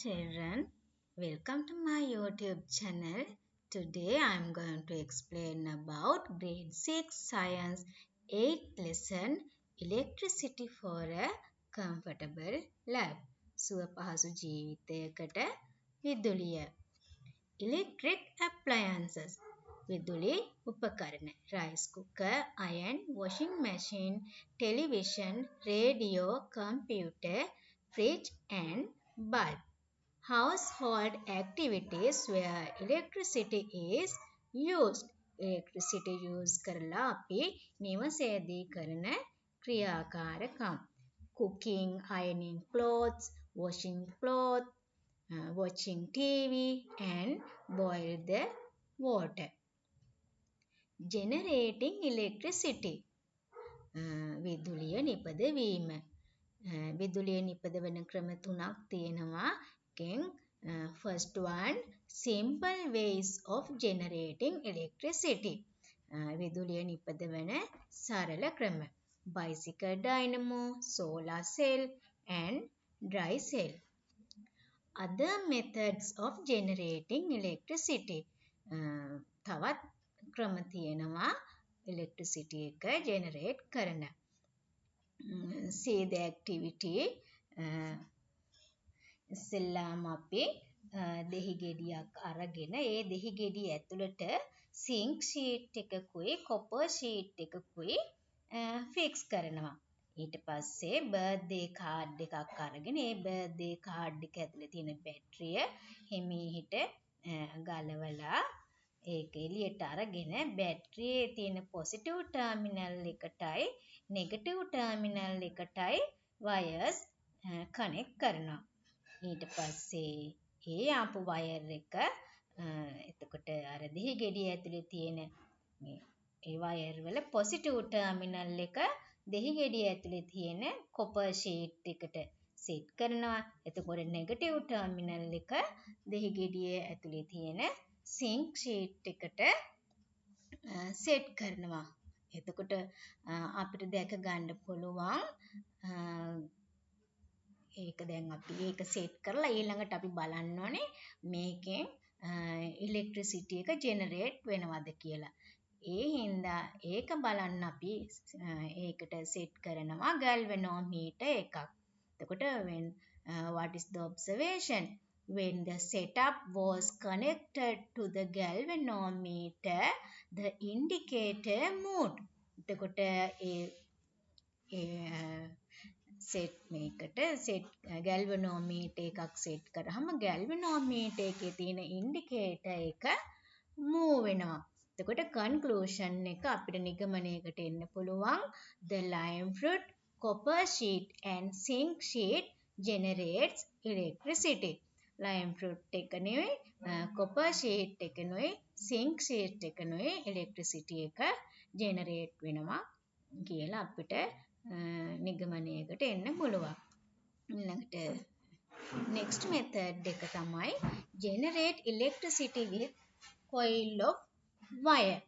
Children, welcome to my YouTube channel. Today I am going to explain about grade 6 science 8th lesson electricity for a comfortable life. සුවපහසු ජීවිතයකට විදුලිය. Electric appliances. විදුලි උපකරණ. Rice cooker, iron, washing machine, television, radio, computer, fridge and bulb. Household activities where electricity is used. Electricity use කරලා අපි නිවසේදී කරන ක්‍රියාකාරකම්. Cooking, ironing clothes, washing clothes, watching TV and boil the water. Generating electricity. විදුලිය නිපදවීම. විදුලිය නිපදවන ක්‍රම තුනක් තියෙනවා. First one, simple ways of generating electricity. විදුලිය නිපදවන සරල ක්‍රම. Bicycle dynamo, solar cell and dry cell. Other methods of generating electricity. තවත් ක්‍රම තියෙනවා electricity එක generate කරන. See the activity. ඉස්සෙල්ලාම අපි දෙහි ගෙඩියක් අරගෙන ඒ දෙහි ගෙඩිය ඇතුළට සිංක් ෂීට් එකකුයි කොපර් ෂීට් එකකුයි ෆික්ස් කරනවා. ඊට පස්සේ බර්ත්ඩේ කාඩ් එකක් අරගෙන ඒ බර්ත්ඩේ කාඩ් එක ඇතුලේ තියෙන බැටරිය හිමීහිට ගලවලා ඒක එළියට අරගෙන බැටරියේ තියෙන පොසිටිව් ටර්මිනල් එකටයි නෙගටිව් ටර්මිනල් එකටයි වයර්ස් කනෙක්ට් කරනවා. ඊට පස්සේ ඒ ආපු වයර් එක එතකොට අර දෙහි ගෙඩිය ඇතුලේ තියෙන මේ ඒ වයර් වල පොසිටිව් ටර්මිනල් එක දෙහි ගෙඩිය ඇතුලේ තියෙන කොපර් ෂීට් එකට සෙට් කරනවා. එතකොට නෙගටිව් ටර්මිනල් එක දෙහි ගෙඩිය ඇතුලේ තියෙන සිංක් ෂීට් එකට සෙට් කරනවා. එතකොට අපිට දැක ගන්න පුළුවන් ඒක දැන් අපි ඒක සෙට් කරලා ඊළඟට අපි බලන්න ඕනේ මේකෙන් ඉලෙක්ට්‍රිසිටි එක ජෙනරේට් වෙනවද කියලා. ඒ හින්දා ඒක බලන්න අපි ඒකට සෙට් කරනවා ගැල්වනෝමීටර් එකක්. එතකොට what is the observation? When the setup was connected to the galvanometer, the indicator moved. එතකොට සෙට් මේකට සෙට් ගැල්වනෝමීටර් එකක් සෙට් කරාම ගැල්වනෝමීටර් එකේ තියෙන ඉන්ඩිකේටර් එක මූව් වෙනවා. එතකොට කන්ක්ලූෂන් එක අපිට නිගමනයකට එන්න පුළුවන් the lime fruit, copper sheet and zinc sheet generates electricity. lime fruit එකනුයි copper sheet එකනුයි zinc sheet එකනුයි electricity එක generate වෙනවා කියලා අපිට නිගමනයකට එන්න පුළුවන්. ඊළඟට next method එක තමයි generate electricity with coil of wire.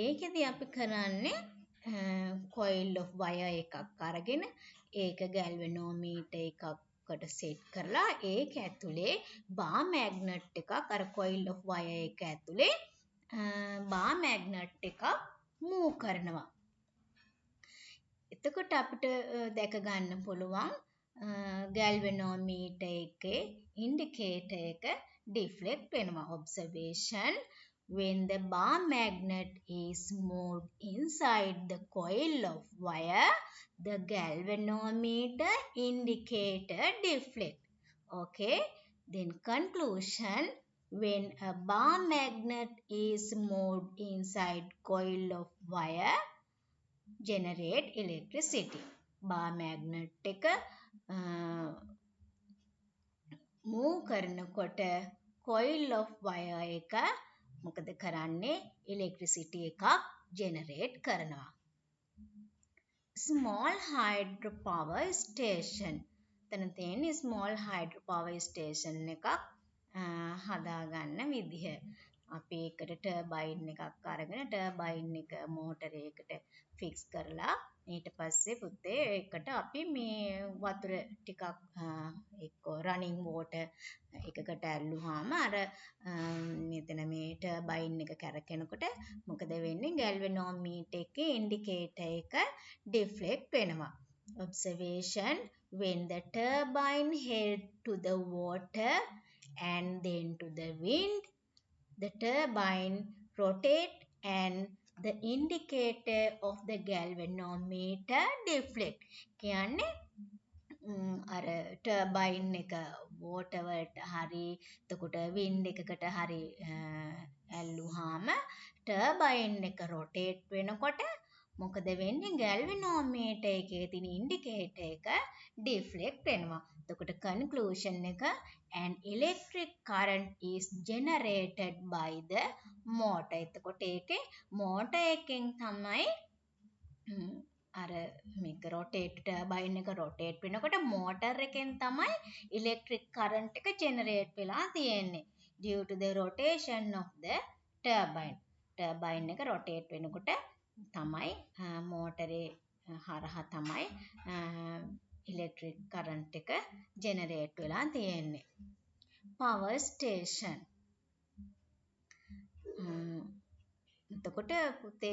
ඒකෙදි අපි කරන්නේ coil of wire එකක් අරගෙන ඒක galvanometer එකකට set කරලා ඒක ඇතුලේ bar magnet එකක් අර coil of wire එක ඇතුලේ bar magnet එකක් move කරනවා. එතකොට අපිට දැක ගන්න පුළුවන් galvanometer එකේ indicator එක deflect වෙනවා. Observation: when the bar magnet is moved inside the coil of wire, the galvanometer indicator deflect. Okay, then conclusion: when a bar magnet is moved inside coil of wire, generate electricity. bar magnet එක move කරනකොට coil of wire එක මොකද කරන්නේ electricity එකක් generate කරනවා. small hydropower station. එතන තියෙන්නේ small hydropower station එකක් හදාගන්න විදිහ. අපි ඒකට ටර්බයින් එකක් අරගෙන ටර්බයින් එක මෝටරයකට ෆික්ස් කරලා ඊට පස්සේ පුතේ ඒකට අපි මේ වතුර ටිකක් එක්ක රනින් වෝටර් එකකට ඇල්ලුවාම අර මෙතන මේ ටර්බයින් එක කැරකෙනකොට මොකද වෙන්නේ ගැල්වනෝමීටර් එකේ ඉන්ඩිකේටර් එක ඩිෆ්ලෙක්ට් වෙනවා. Observation: when the turbine head to the water and then to the wind, the turbine rotate and the indicator of the galvanometer deflect. කියන්නේ අර ටර්බයින් එක වෝටර් වලට හරි එතකොට වින්ඩ් එකකට හරි ඇල්ලුවාම ටර්බයින් එක රොටේට් වෙනකොට මොකද වෙන්නේ ගැල්වනෝමීටර් එකේ තියෙන ඉන්ඩිකේටර් එක ඩිෆ්ලෙක්ට් වෙනවා. එතකොට කන්ක්ලූෂන් එක an electric current is generated by the motor. එතකොට ඒකේ මෝටර් එකෙන් තමයි අර මේක රොටේට් ටර්බයින් එක රොටේට් වෙනකොට මෝටර් එකෙන් තමයි ඉලෙක්ට්‍රික් කරන්ට් එක ජෙනරේට් වෙලා තියෙන්නේ due to the rotation of the turbine. Turbine එක රොටේට් වෙනකොට තමයි මෝටරේ හරහා තමයි ඉලෙක්ට්‍රික් කරන්ට් එක ජෙනරේට් වෙලා තියෙන්නේ. power station. එතකොට පුතේ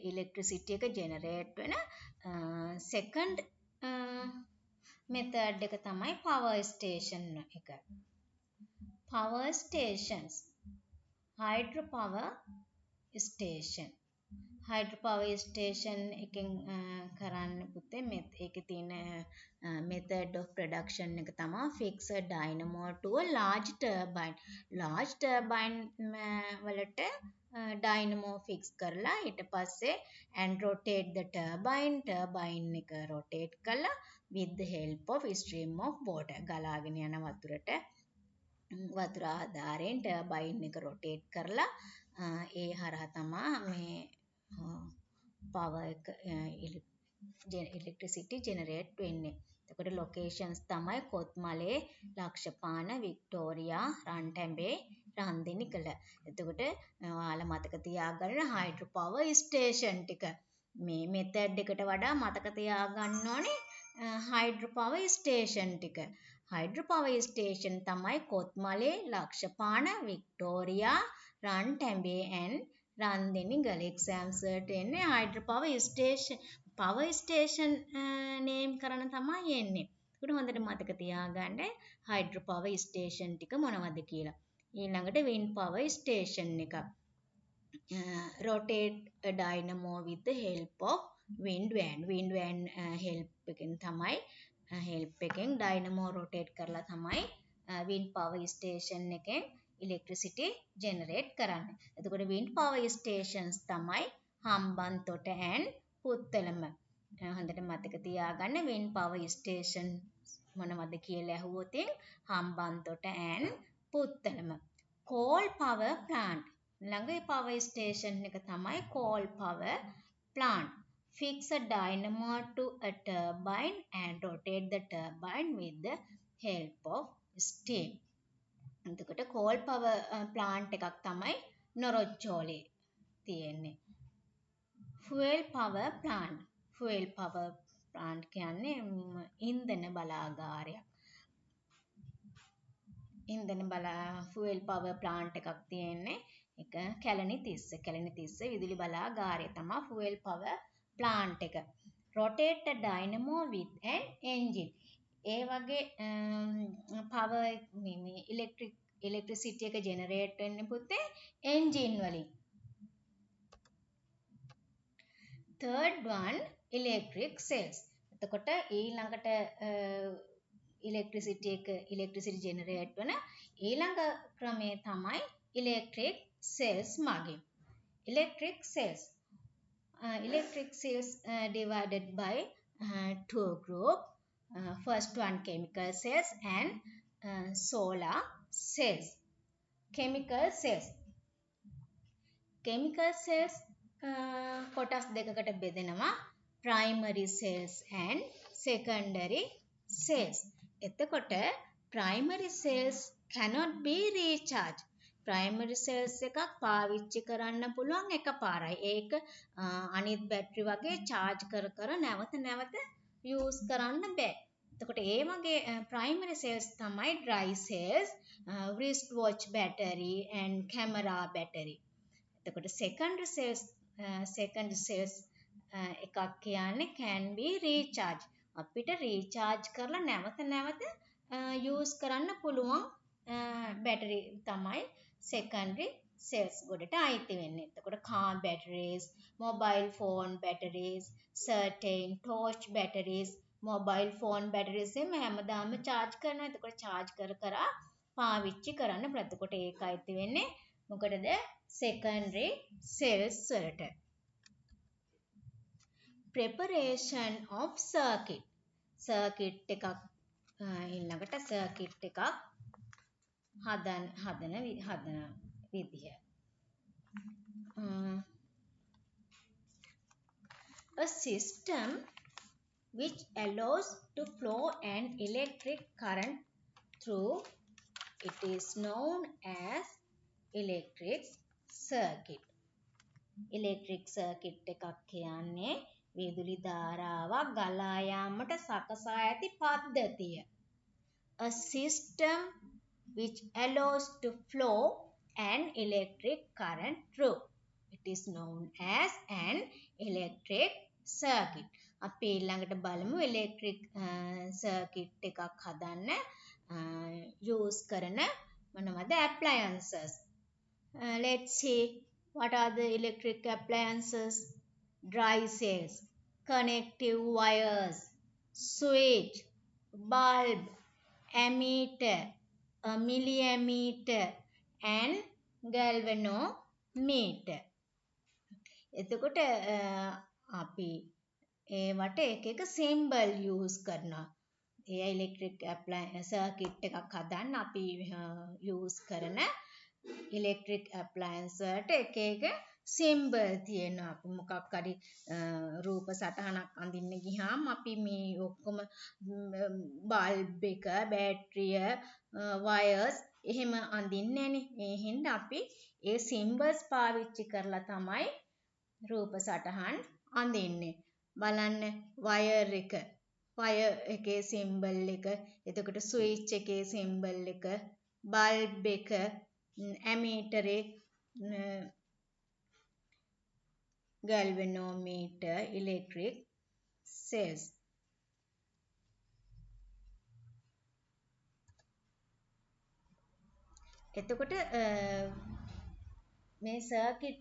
ඉලෙක්ට්‍රිසිටි එක ජෙනරේට් වෙන සෙකන්ඩ් මෙතඩ් එක තමයි power station එක. power stations. hydro power station. hydro power station එකෙන් කරන්න පුතේ ඒකේ තියෙන method of production එක තමයි fix a dynamo to a large turbine. large turbine වලට dynamo fix කරලා ඊට පස්සේ and rotate the turbine එක rotate කළා with the help of stream of water. ගලාගෙන යන වතුර ආධාරයෙන් turbine එක rotate කරලා ඒ හරහා තමයි මේ power එක electricity generate වෙන්නේ. එතකොට locations තමයි කොත්මලේ, ලක්ෂපාන, වික්ටෝරියා, රන්ටැඹේ, රන්දිනිකල. එතකොට ඔයාලා මතක තියාගන්න hydro power station ටික මේ method එකට වඩා මතක තියාගන්න ඕනේ hydro power station ටික. hydro power station තමයි කොත්මලේ, ලක්ෂපාන, වික්ටෝරියා, රන්ටැඹේ and රන්දිනිගල. exams වලට එන්නේ hydro power station name කරන තමයි එන්නේ. ඒකට හොඳට මතක තියාගන්න hydro power station ටික මොනවද කියලා. ඊළඟට wind power station එක. rotate a dynamo with the help of wind vane. wind vane help එකෙන් dynamo rotate කරලා තමයි wind power station එකෙන් electricity generate කරන්නේ. එතකොට wind power stations තමයි හම්බන්තොට and පුත්තලම. හොඳට මතක තියාගන්න wind power station මොනවද කියලා අහුවොත් Hambantota and Puttalam. coal power plant. ළඟ power station එක තමයි coal power plant. fix a dynamo to a turbine and rotate the turbine with the help of steam. එතකොට coal power plant එකක් තමයි නොරොච්චෝලේ තියෙන්නේ. fuel power plant. fuel power plant කියන්නේ ඉන්ධන බලාගාරයක්. fuel power plant එකක් තියෙන්නේ එක කැලණි තිස්ස විදුලි බලාගාරය තමයි fuel power plant එක. rotate a dynamo with an engine. ඒ වගේ power electricity එක generate වෙන්නේ පුතේ engine වලින්. third one electric cells. එතකොට ඊළඟට electricity generate වෙන ඊළඟ ක්‍රමය තමයි electric cells මගින්. electric cells divided by two group. First one chemical cells and solar cells. chemical cells කොටස් දෙකකට බෙදෙනවා primary cells and secondary cells. එතකොට primary cells cannot be recharged. Primary cells එකක් පාවිච්චි කරන්න පුළුවන් එකපාරයි. ඒක අනිත් බැටරි වගේ charge කර කර නැවත නැවත use කරන්න බෑ. එතකොට ඒ වගේ ප්‍රයිමරි සෙල්ස් තමයි dry cells, wrist watch battery and camera battery. එතකොට secondary cells එකක් කියන්නේ can be recharge. අපිට recharge කරලා නැවත නැවත use කරන්න පුළුවන් බැටරි තමයි secondary cells ගොඩට අයිති වෙන්නේ. එතකොට car batteries, mobile phone batteries, certain torch batteries, mobile phone batteries එහෙම හැමදාම charge කරනවා. එතකොට charge කර කර පාවිච්චි කරන්න පුළුවන්. එතකොට ඒක අයිති වෙන්නේ මොකටද? secondary cells වලට. preparation of circuit. circuit එකක් ඊළඟට circuit එකක් හදන විදිය. A system which allows to flow an electric current through it is known as electric circuit. electric circuit එකක් කියන්නේ විදුලි ධාරාවක් ගලා යාමට සකසා ඇති පද්ධතිය. A system which allows to flow an electric current through. It is known as an electric circuit. අපි ඊළඟට බලමු electric circuit එකක් හදන්න use කරන මොනවද appliances. Let's see what are the electric appliances. Dry cells, connective wires, switch, bulb, ammeter, a milliammeter and galvanometer. එතකොට අපි ඒවට එක symbol use කරනවා. ඒ electric circuit එකක් හදන්න අපි use කරන electric appliance වලට එක symbol තියෙනවා. අපි මොකක් හරි රූප සටහනක් අඳින්න ගියාම අපි මේ ඔක්කොම bulb එක, බැටරිය, wires එහෙම අඳින්නේ නැනේ. ඒ හින්දා අපි ඒ symbols පාවිච්චි කරලා තමයි රූප සටහන් අඳින්නේ. බලන්න wire එකේ symbol එක, එතකොට switch එකේ symbol එක, bulb එක, ammeter galvanometer, electric cells. එතකොට මේ circuit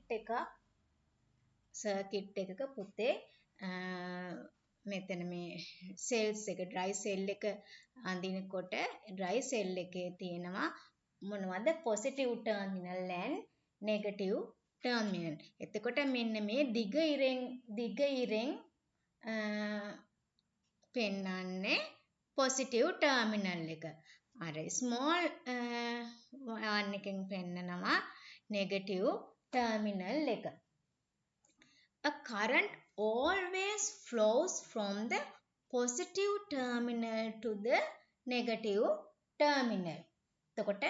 එකක පුතේ මෙතන මේ cells එක dry cell එක අඳිනකොට dry cell එකේ තියෙනවා මොනවද positive terminal and negative terminal. එතකොට මෙන්න මේ දිග ඉරෙන් පෙන්වන්නේ positive terminal එක. අර small one එකෙන් පෙන්නනවා negative terminal එක. A current always flows from the positive terminal to the negative terminal. එතකොට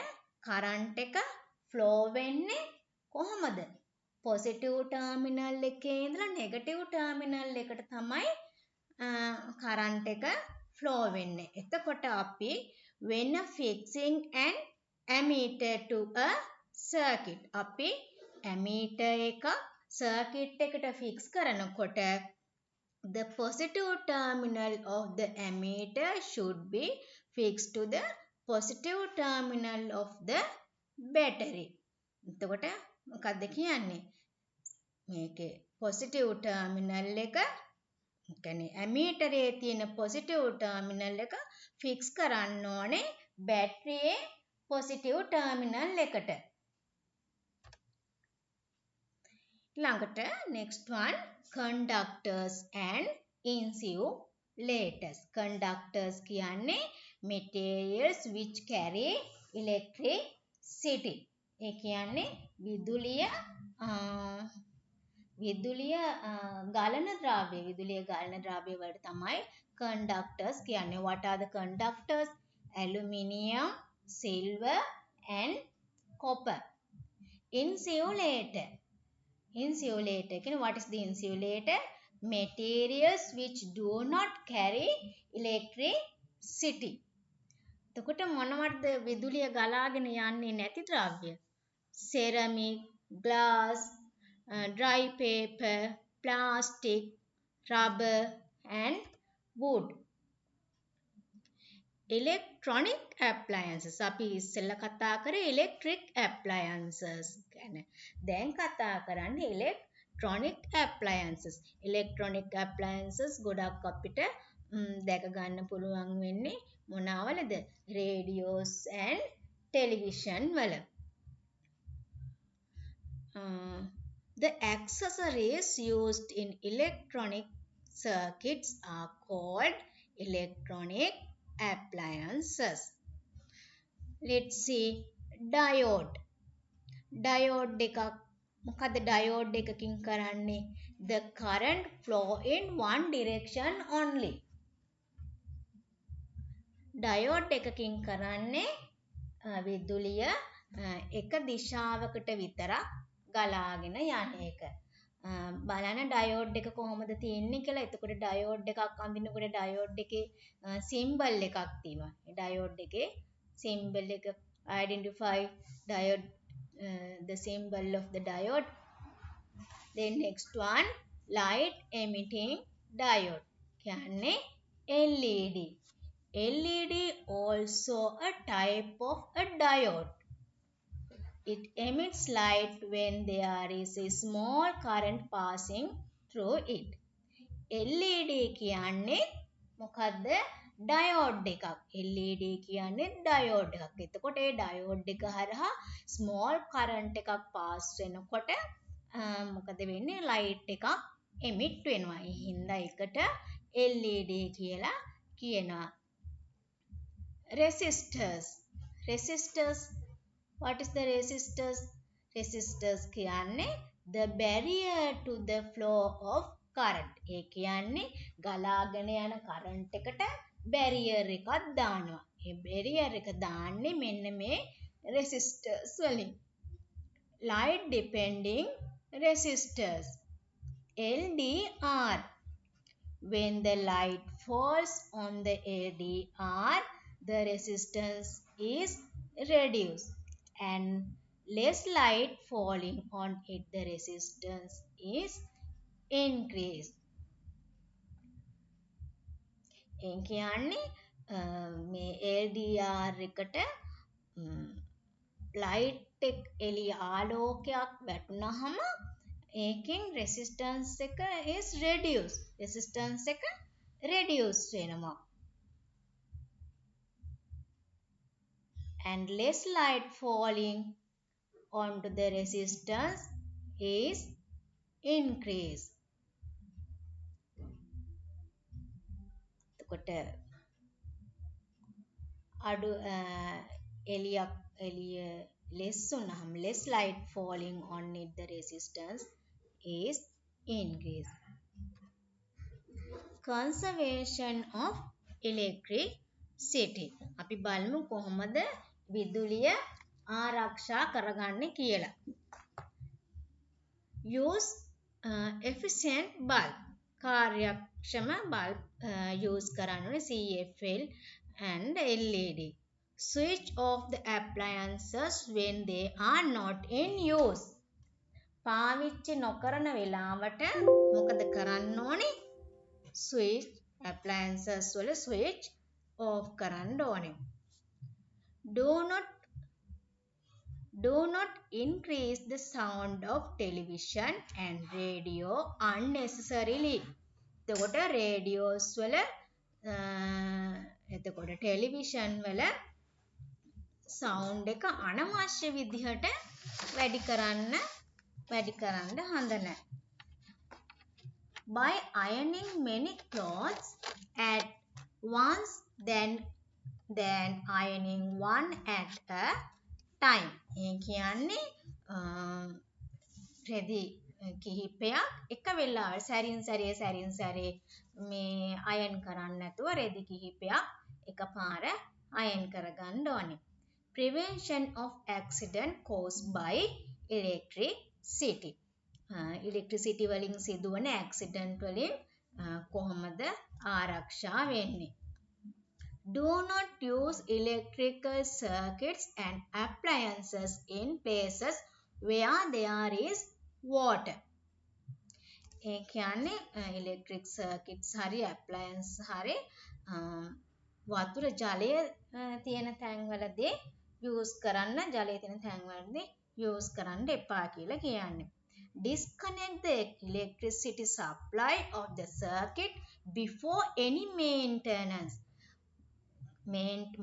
current එක flow වෙන්නේ කොහොමද? positive terminal එකේ ඉඳලා negative terminal එකට තමයි current එක flow වෙන්නේ. එතකොට අපි when fixing an ammeter to a circuit, අපි ammeter එක circuit එකට fix කරනකොට the positive terminal of the ammeter should be fixed to the positive terminal of the battery. එතකොට මොකක්ද කියන්නේ? මේකේ positive terminal එක කියන්නේ ammeter එකේ තියෙන positive terminal එක fix කරන්න ඕනේ බැටරියේ positive terminal එකට. ළඟට next one conductors and insulators. Conductors කියන්නේ materials which carry electricity. ඒ කියන්නේ විදුලිය ගලන ද්‍රව්‍ය වලට තමයි conductors කියන්නේ. What are the conductors? Aluminium, silver and copper. Insulator. Insulator. What is the insulator? Materials which do not carry electricity. එතකොට මොනවටද විදුලිය ගලාගෙන යන්නේ නැති ද්‍රව්‍ය? Ceramic, glass, dry paper, plastic, rubber and wood. Electronic appliances. අපි ඉස්සෙල්ලා කතා කරේ electric appliances ගැන. දැන් කතා කරන්නේ electronic appliances. Electronic appliances ගොඩක් අපිට දැක ගන්න පුළුවන් වෙන්නේ මොනවලද? radios and television වල. The accessories used in electronic circuits are called electronic appliances. Let's see diode. Diode එකක් මොකද diode එකකින් කරන්නේ? The current flow in one direction only. Diode එකකින් කරන්නේ විදුලිය එක දිශාවකට විතරක් ගලාගෙන යන එක. බලන්න diode එක කොහොමද තියෙන්නේ කියලා. එතකොට diode එකක් අඳිනකොට diode එකේ symbol එකක් තියෙනවා. diode එකේ symbol එක identify diode the symbol of the diode. Then next one light emitting diode. කියන්නේ LED. LED also a type of a diode. It emits light when there is a small current passing through it. LED කියන්නේ මොකද්ද? diode එකක්. LED කියන්නේ diode එකක්. එතකොට ඒ diode එක හරහා small current එකක් pass වෙනකොට මොකද වෙන්නේ? light එකක් emit වෙනවා. ඒ හින්දා එකට LED කියලා කියනවා. Resistors. Resistors. What is the resistors? Resistors කියන්නේ the barrier to the flow of current. ඒ කියන්නේ ගලාගෙන යන current එකට barrier එකක් දානවා. ඒ barrier එක දාන්නේ මෙන්න මේ resistors වලින්. Light depending resistors. LDR. When the light falls on the LDR, the resistance is reduced. And less light falling on it, the resistance is increased. ඒ කියන්නේ මේ LDR එකට light එක එළිය ආලෝකයක් වැටුනහම ඒකෙන් resistance එක is reduced. resistance එක reduce වෙනවා. And less light falling onto the resistance is increased. එතකොට අඩු එළිය less වුණාම less light falling on it, the resistance is increased. Conservation of electricity. අපි බලමු කොහොමද විදුලිය ආරක්ෂා කරගන්නේ කියලා. Use efficient bulb. කාර්යක්ෂම bulb use කරන්න CFL and LED. Switch off the appliances when they are not in use. පාවිච්චි නොකරන වෙලාවට මොකද කරන්න ඕනේ? Switch appliances වල switch off කරන්න ඕනේ. Do not increase the sound of television and radio unnecessarily. එතකොට radios වල එතකොට television වල sound එක අනවශ්‍ය විදිහට වැඩි කරන්න හොඳ නැහැ. By ironing many clothes at once than ironing one at a time. ඒ කියන්නේ රෙදි කිහිපයක් එක වෙලාවට සැරින් සැරේ මේ අයන් කරන්න නැතුව රෙදි කිහිපයක් එකපාර අයන් කරගන්න ඕනේ. Prevention of accident caused by electricity. electricity වලින් සිදුවන accident වලින් කොහොමද ආරක්ෂා වෙන්නේ? Do not use electrical circuits and appliances in places where there is water. ඒ කියන්නේ electric circuits හරි appliance හරි වතුර ජලය තියෙන තැන්වලදී use කරන්න ජලය තියෙන තැන්වලදී use කරන්න එපා කියලා කියන්නේ. Disconnect the electricity supply of the circuit before any maintenance.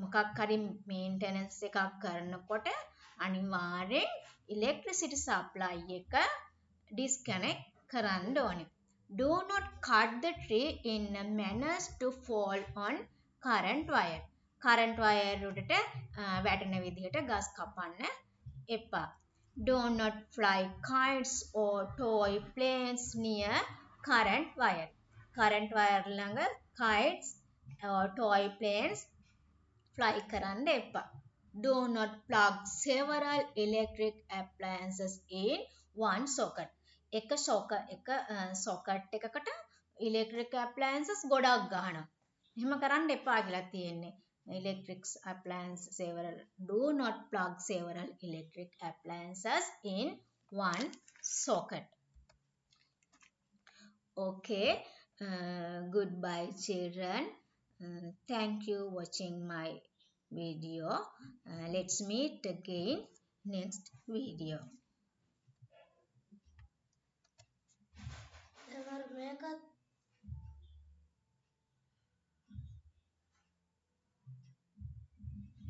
මොකක් හරි maintenance එකක් කරනකොට අනිවාර්යෙන් electricity supply එක disconnect කරන්න ඕනේ. Do not cut the tree in a manner to fall on current wire. current wire උඩට වැටෙන විදිහට ගස් කපන්න එපා. Do not fly kites or toy planes near current wire. current wire ළඟ kites or toy planes fly කරන්න එපා. Do not plug several electric appliances in one socket. එක socket එකකට electric appliances ගොඩක් ගහනවා. එහෙම කරන්න එපා කියලා තියෙන්නේ. Electric appliances several. Do not plug several electric appliances in one socket. Okay. Goodbye children. Thank you watching my video. Let's meet again next video.